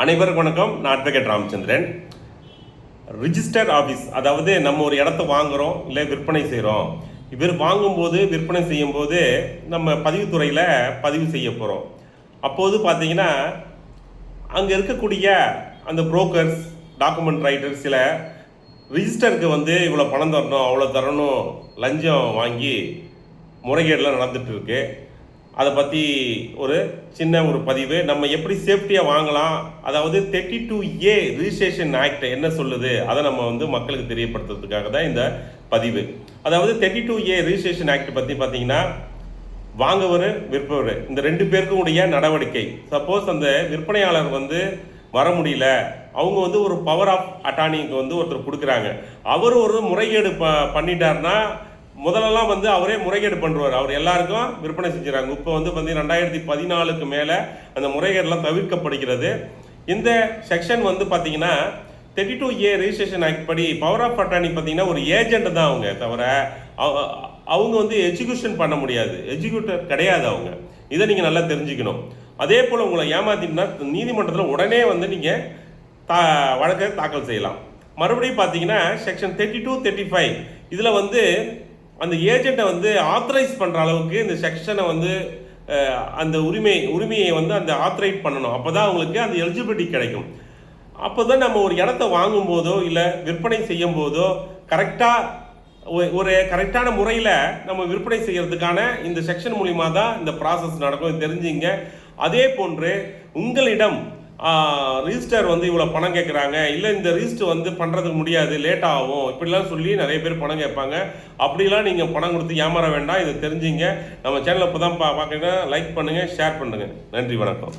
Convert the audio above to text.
அனைவருக்கும் வணக்கம். நான் அட்வொகேட் ராமச்சந்திரன். ரிஜிஸ்டர் ஆஃபீஸ், அதாவது நம்ம ஒரு இடத்த வாங்குகிறோம் இல்லை விற்பனை செய்கிறோம். வாங்கும்போது விற்பனை செய்யும்போது நம்ம பதிவுத்துறையில் பதிவு செய்ய போகிறோம். அப்போது பார்த்தீங்கன்னா அங்கே இருக்கக்கூடிய அந்த புரோக்கர்ஸ், டாக்குமெண்ட் ரைட்டர்ஸ் சில ரிஜிஸ்டருக்கு இவ்வளோ பணம் தரணும், அவ்வளோ தரணும் லஞ்சம் வாங்கி முறைகேடெலாம் நடந்துகிட்டு இருக்கு. அதை பற்றி ஒரு சின்ன பதிவு, நம்ம எப்படி சேஃப்டியாக வாங்கலாம், அதாவது 32A ரிஜிஸ்ட்ரேஷன் ஆக்ட் என்ன சொல்லுது அதை நம்ம மக்களுக்கு தெரியப்படுத்துறதுக்காக தான் இந்த பதிவு. அதாவது 32A ரிஜிஸ்ட்ரேஷன் ஆக்ட் பற்றி பார்த்தீங்கன்னா, வாங்குவர் விற்பவர் இந்த ரெண்டு பேருக்கும் உடைய நடவடிக்கை. சப்போஸ் அந்த விற்பனையாளர் வர முடியல, அவங்க ஒரு பவர் ஆஃப் அட்டார்னிக்கு ஒருத்தர் கொடுக்குறாங்க. அவர் ஒரு முறைகேடு பண்ணிட்டார்னா முதலெல்லாம் அவரே முறைகேடு பண்ணுவார். அவர் எல்லாருக்கும் விற்பனை செஞ்சுறாங்க. இப்போ பார்த்தீங்கன்னா 2014க்கு மேலே அந்த முறைகேடெல்லாம் தவிர்க்கப்படுகிறது. இந்த செக்ஷன் பார்த்தீங்கன்னா 32A ரிஜிஸ்ட்ரேஷன் ஆக்ட் படி பவர் ஆஃப் அட்டார்னி பார்த்தீங்கன்னா ஒரு ஏஜென்ட் தான் அவங்க, தவிர அவங்க எக்ஸிக்யூஷன் பண்ண முடியாது, எக்ஸிக்யூட்டர் கிடையாது அவங்க. இதை நீங்கள் நல்லா தெரிஞ்சுக்கணும். அதே போல் உங்களை ஏமாத்தினா நீதிமன்றத்தில் உடனே நீங்கள் வழக்கை தாக்கல் செய்யலாம். மறுபடியும் பார்த்தீங்கன்னா செக்ஷன் 32, 35 இதில் அந்த ஏஜெண்ட்டை ஆத்தரைஸ் பண்ணுற அளவுக்கு இந்த செக்ஷனை அந்த உரிமையை அந்த ஆத்தரைட் பண்ணணும். அப்போ தான் அவங்களுக்கு அந்த எலிஜிபிலிட்டி கிடைக்கும். அப்போ தான் நம்ம ஒரு இடத்த வாங்கும் போதோ இல்லை விற்பனை செய்யும் போதோ ஒரு கரெக்டான முறையில் நம்ம விற்பனை செய்கிறதுக்கான இந்த செக்ஷன் மூலிமா தான் இந்த ப்ராசஸ் நடக்கும், தெரிஞ்சுங்க. அதே போன்று உங்களிடம் ரிஜிஸ்டர் இவ்வளோ பணம் கேட்குறாங்க, இல்லை இந்த ரிஜிஸ்டர் பண்ணுறதுக்கு முடியாது, லேட் ஆகும், இப்படிலாம் சொல்லி நிறைய பேர் பணம் கேட்பாங்க. அப்படிலாம் நீங்கள் பணம் கொடுத்து ஏமாற வேண்டாம். இதை தெரிஞ்சுங்க. நம்ம சேனலை இப்போ தான் பார்க்குறீங்கன்னா லைக் பண்ணுங்கள், ஷேர் பண்ணுங்கள். நன்றி, வணக்கம்.